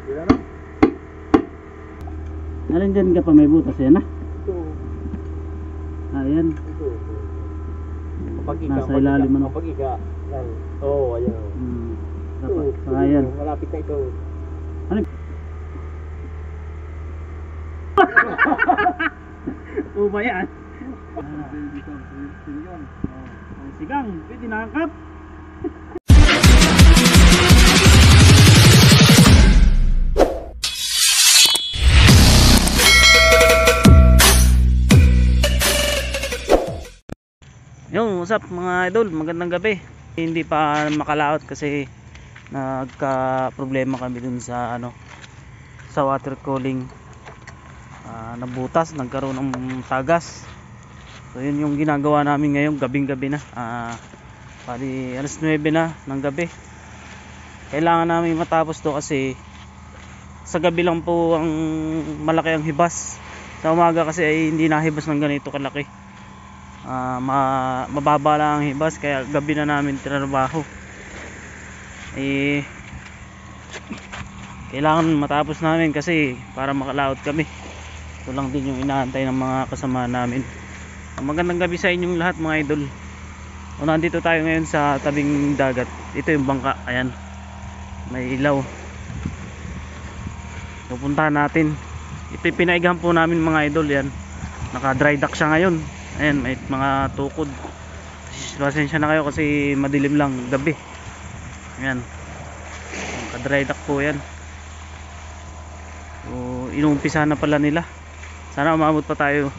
Yan ano? Alin dyan ka pa may butas yan ah? Ito. Ayan. Ito. Kapag ika. Nasa ilalim ano? Kapag ika. Yan. Oo, ayan. Dapat. Saka yan. Malapit na ito. Ano? Uba yan. Sigang, pwede nakakap. Yung usap mga idol, magandang gabi. Hindi pa makalaot kasi nagka problema kami dun sa sa water cooling. Nabutas, nagkaroon ng tagas. So yun yung ginagawa namin ngayon, gabing-gabi na. Pali alas 9 na ng gabi. Kailangan namin matapos to kasi sa gabi lang po ang malaki ang hibas. Sa umaga kasi ay hindi nahibas ng ganito kalaki. Mababa lang ang hibas kaya gabi na namin tinrabaho. Kailangan matapos namin kasi para makalaot kami. Ito lang din yung inaantay ng mga kasama namin. Magandang gabi sa inyong lahat mga idol. Nandito tayo ngayon sa tabing dagat. Ito yung bangka, ayan. May ilaw. Pupuntahan natin. Ipinaigahan po namin mga idol yan. Naka dry dock siya ngayon. Ayan, may mga tukod. Pasensya na kayo kasi madilim lang gabi. Ayan. Naka dry dock po yan. So, inuumpisa na pala nila. Sana umabot pa tayo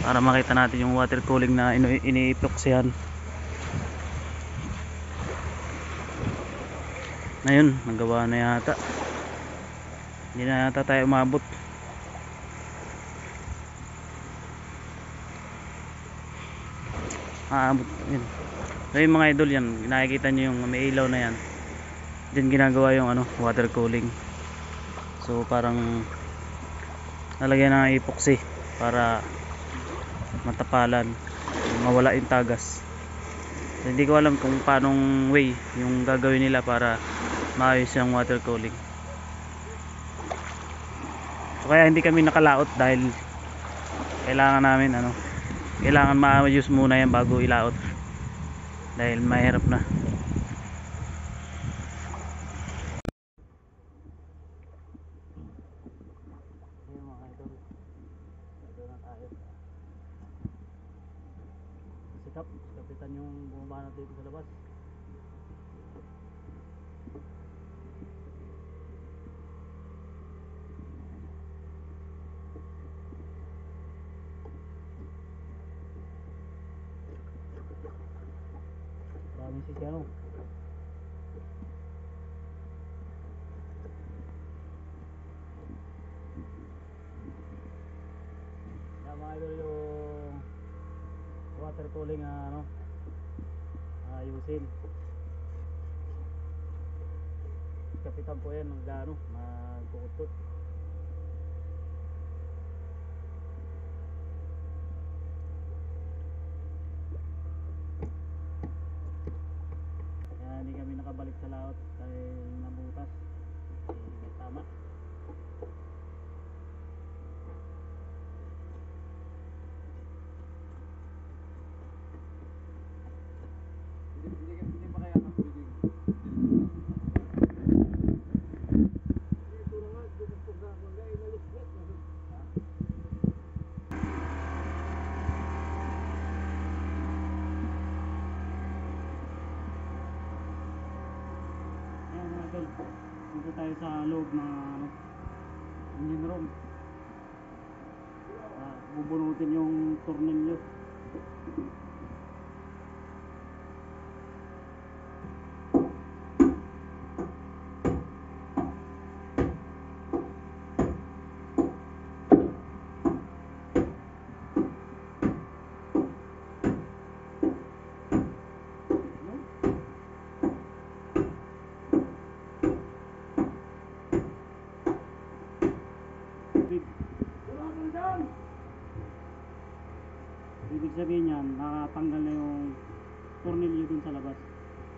para makita natin yung water cooling na iniipoksihan. Ngayon, nagawa na yata. Hindi na yata tayo umabot. Yun. So yung mga idol yan, nakikita nyo yung may ilaw na yan. Diyan ginagawa yung water cooling. So parang nalagyan ng epoxy para matapalan, mawala yung tagas. So, hindi ko alam kung paanong way yung gagawin nila para maayos yung water cooling. So, kaya hindi kami nakalaot dahil kailangan namin kailangan maayos muna yan bago ilaot dahil mahirap na. Kapitan yung bumaba dito sa labas. Maraming sisyano. Yan mga idol yung water cooling ayusin. Kapitan po yan magkukut-kut. Kaya hindi kami nakabalik sa laot dahil nabutas. Tama. Hindi pa kaya pwedeng ito nga dito po sa mga inaluslet na ayan mga idol, dito tayo sa loob ng engine room. Bubunutin yung tornilyo. Ibig sabihin yan, nakatanggal na yung tornilyo dun sa labas.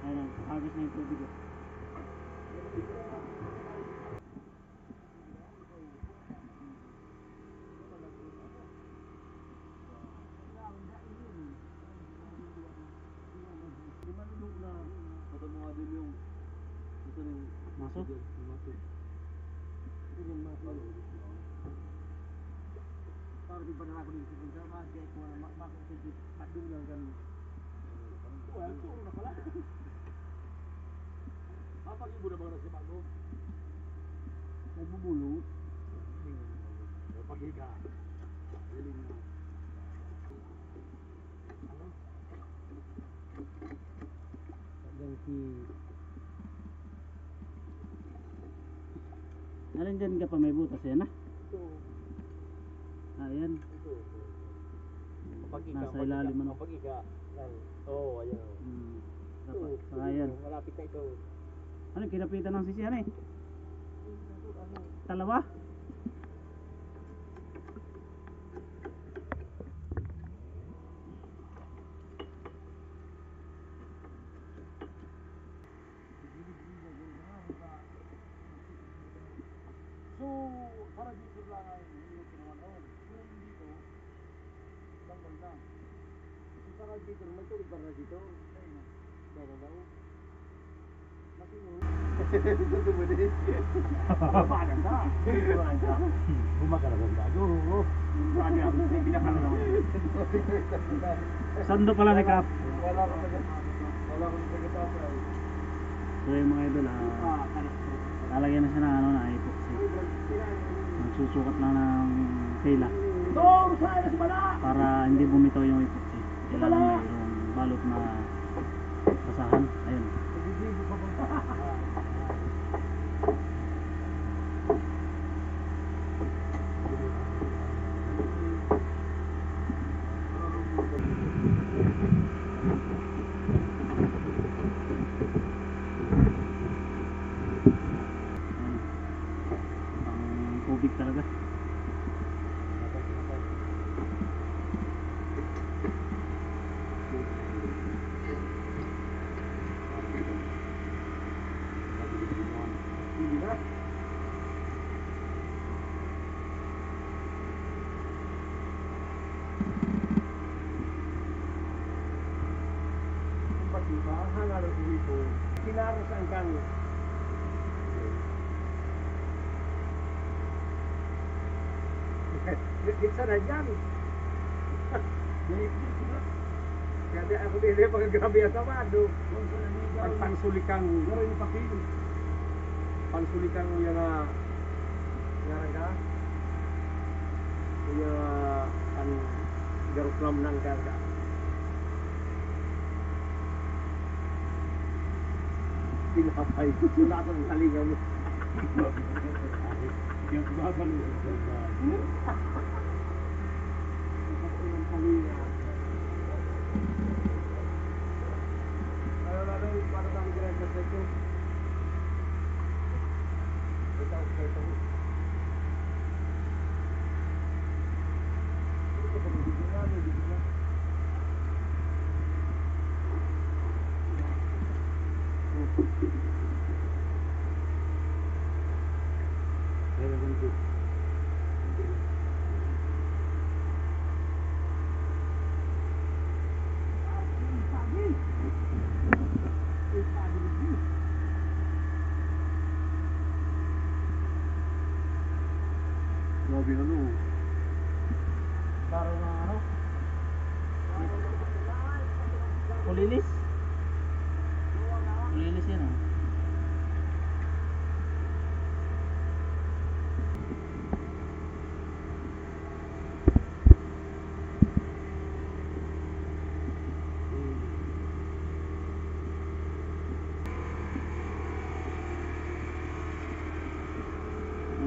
Ayun, agos na yung tubig. Para di pada aku di sini sama kayak kuah mak sedikit adung kan. Wah, itu udah pala. Apa ibu udah bangun si Bagong? Mau bubulu. Mau pagi kah? Lilin. Ano? Ganti. Alin dyan ka pa may butas yan ah? Ito. Ayan. Ito. Pagi ka. Nasa ilalim ano? Pagi ka. Oh, ayan. Dapat. Ayan. Malapit na ito. Ano kinapitan ng sisihan eh? Dalawa? So, para dito lang ay yung kinuman roon. Yung dito, ibang banda. So, para dito, may tulig para dito. Ayun, para daw. Masinong. Ito tumuli. Bumagan ka. Bumagan ka. Oo. Bumagan ako. May pinakala naman. Sando pala ni Kap. Wala ko nagkatapos. So yung mga idol lalagyan na siya ng ano na epoxy. Magsusukat lang ng tela para hindi bumitaw yung epoxy. Kailangan mayroong balot na basahan. Ayun. Tubig talaga. Kinarasan kang Gitsa na dyan. Kaya ako din yung pagkagrabe ang tamado. Pagpansulikang pansulikang yung nga ka yung ang garuklam ng karga. Pinapay ko sila ng talingan mo. Yung babalo. Para kami ginagawa sa ito. Ito. Grabe ano. Karo ng ano? Pulilis. Pulilis yan oh.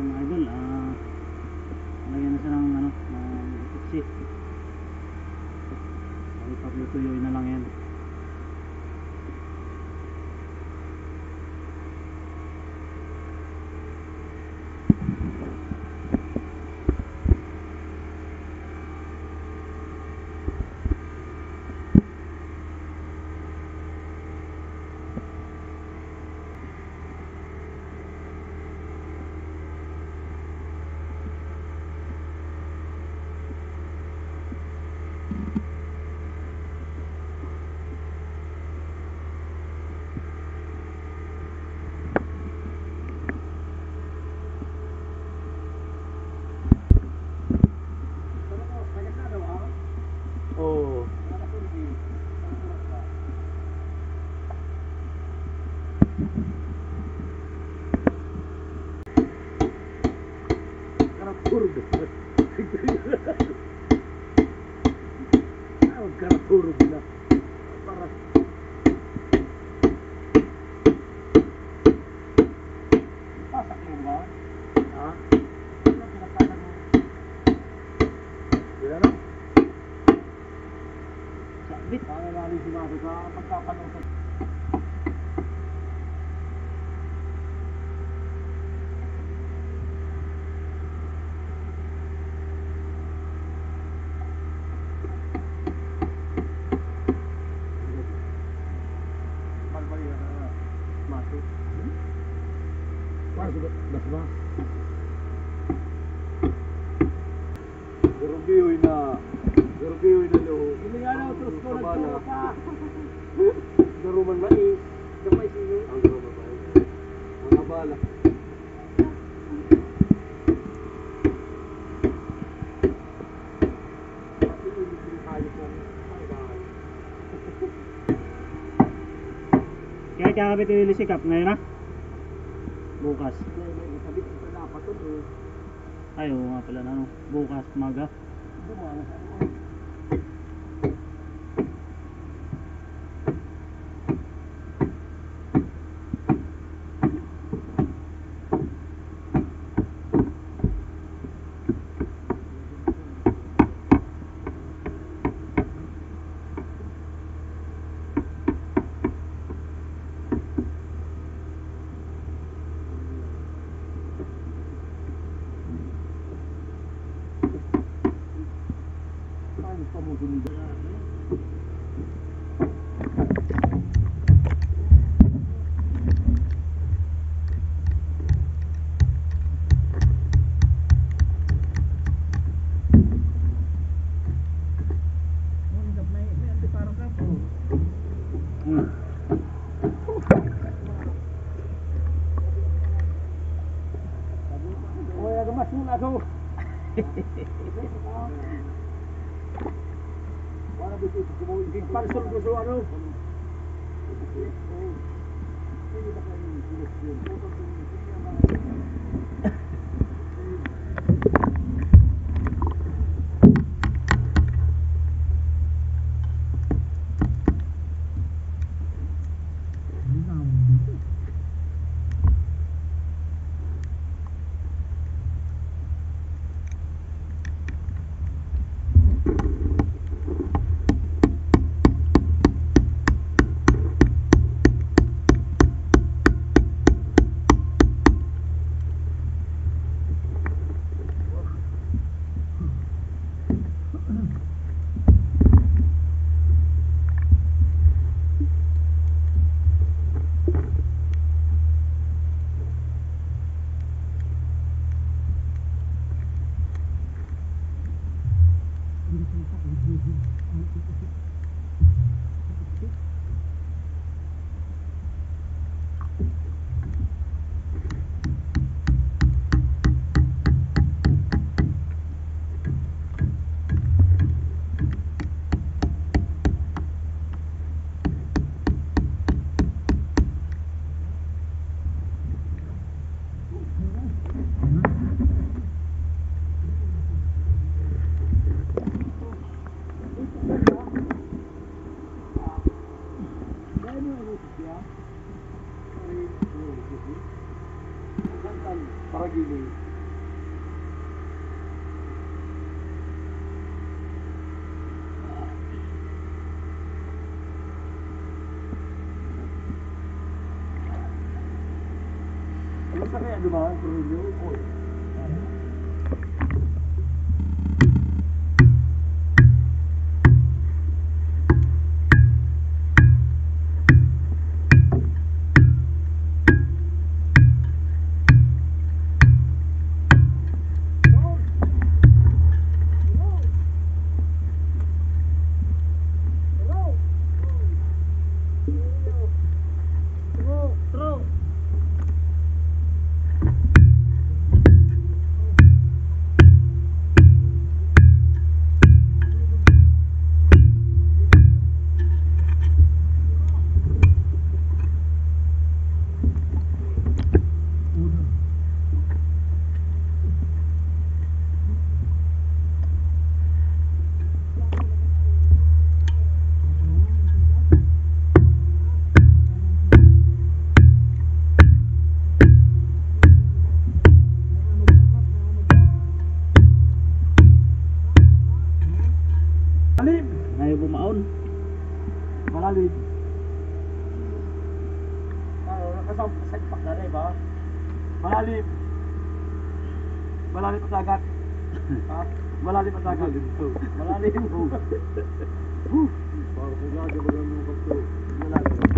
Mga idol, lagyan na siya ng ano, epoxy. Ipaglutuyoy na lang yan. Turog. Turog na. Para pasak mo ba? Ha? Ano pinagtagan mo? Wala na? Sabit. Paano namin sinabi sa pagkapanong sa... Bas-bas. Garugiyoy na loob. Hindi nga na utros ko nagturo ka. Garuman mais. Gamay sino? Ang garuman mais. Ang abala. Kaya kakabit yung sikap ngayon na? Bukas. Sabi ko na dapat ito. Ay, oo nga pala na, ano. Bukas, maga. Dumana sa ano. Oh, ya gemas mula tu. Wala ba ito sa mga big parcel ko sa ano? Para gini. Ano sa kaya dumaan? Pero Malalim pa dagat. Ha? Malalim pa dagat. Malalim. Para sa laga ba ng kasto? Malalim.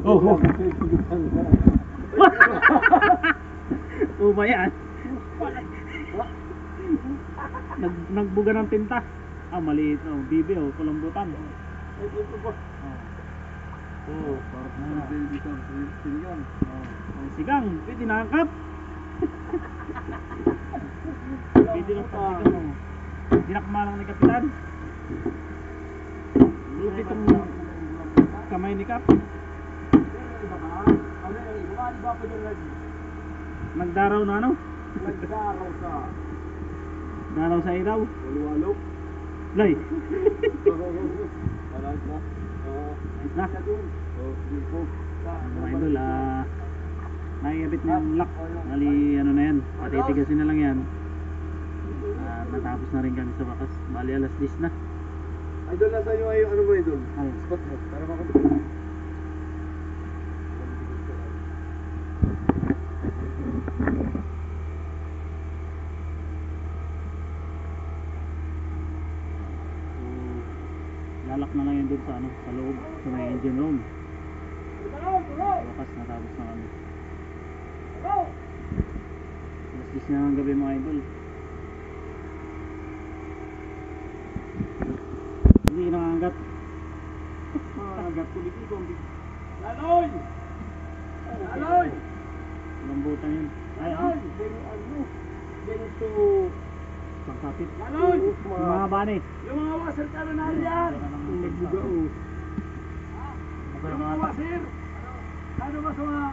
Oh. Uba yan. Nagbuga ng tinta. Ah, maliit. Oh, bibi, oh, kulambutan. Oh, parang baby ka, sigang. Ang sigang, pwede nakakap. Pwede lang pagsigang. Dinakmalang ni Kapitan. Lupi itong kamay ni Kap. Nagdaraw na ano? Nagdaraw sa Daraw sa iraw. walwalok. Lay. Aral na. Ayos na. Dito. Mga idol, nakikabit na yung lock. Bali, ano na yan. Patitigasin na lang yan. Natapos na rin kami sa wakas. Bali, alas 10 na. Idol, nasa inyo ay ano ba idol? Ay, Spot mo. Para makapit. lalak na lang yun doon sa ano, sa loob, sa may engine room. Sa wakas natapos na kami. Alas 10 na ng gabi mga idol. Hindi nangangat. Magat ko dito kung Laloy! Laloy! Lambutan yun. Ay, Laloy! Ano? Ganito. pagkapit. Laloy! Yung mga bani. Yung mga wasir ka na yan! Buga o. Yung mga wasir! Ano ba sa mga...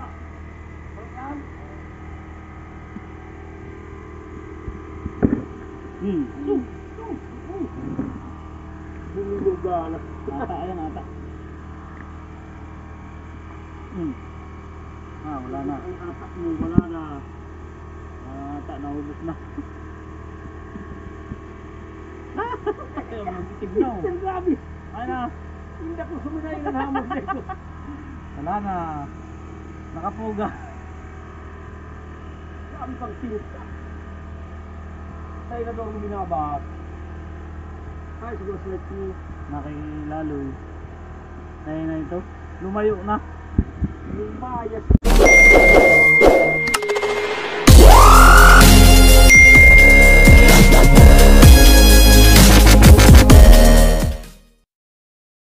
Bumubuga na. Ata, ayan ata. Wala na. Ang atak mo, wala na. Ata, naubos na. Ayaw mo, tignaw. Grabe! Ay na. Hindi ako suminay ng hamon dito. Wala na. Nakapuga. Ang pagsilip ka. Tayo na doon binabat. Ay, siguro slight mo. Nakilaloy. Ayun na ito. Lumayo na. Yung bias.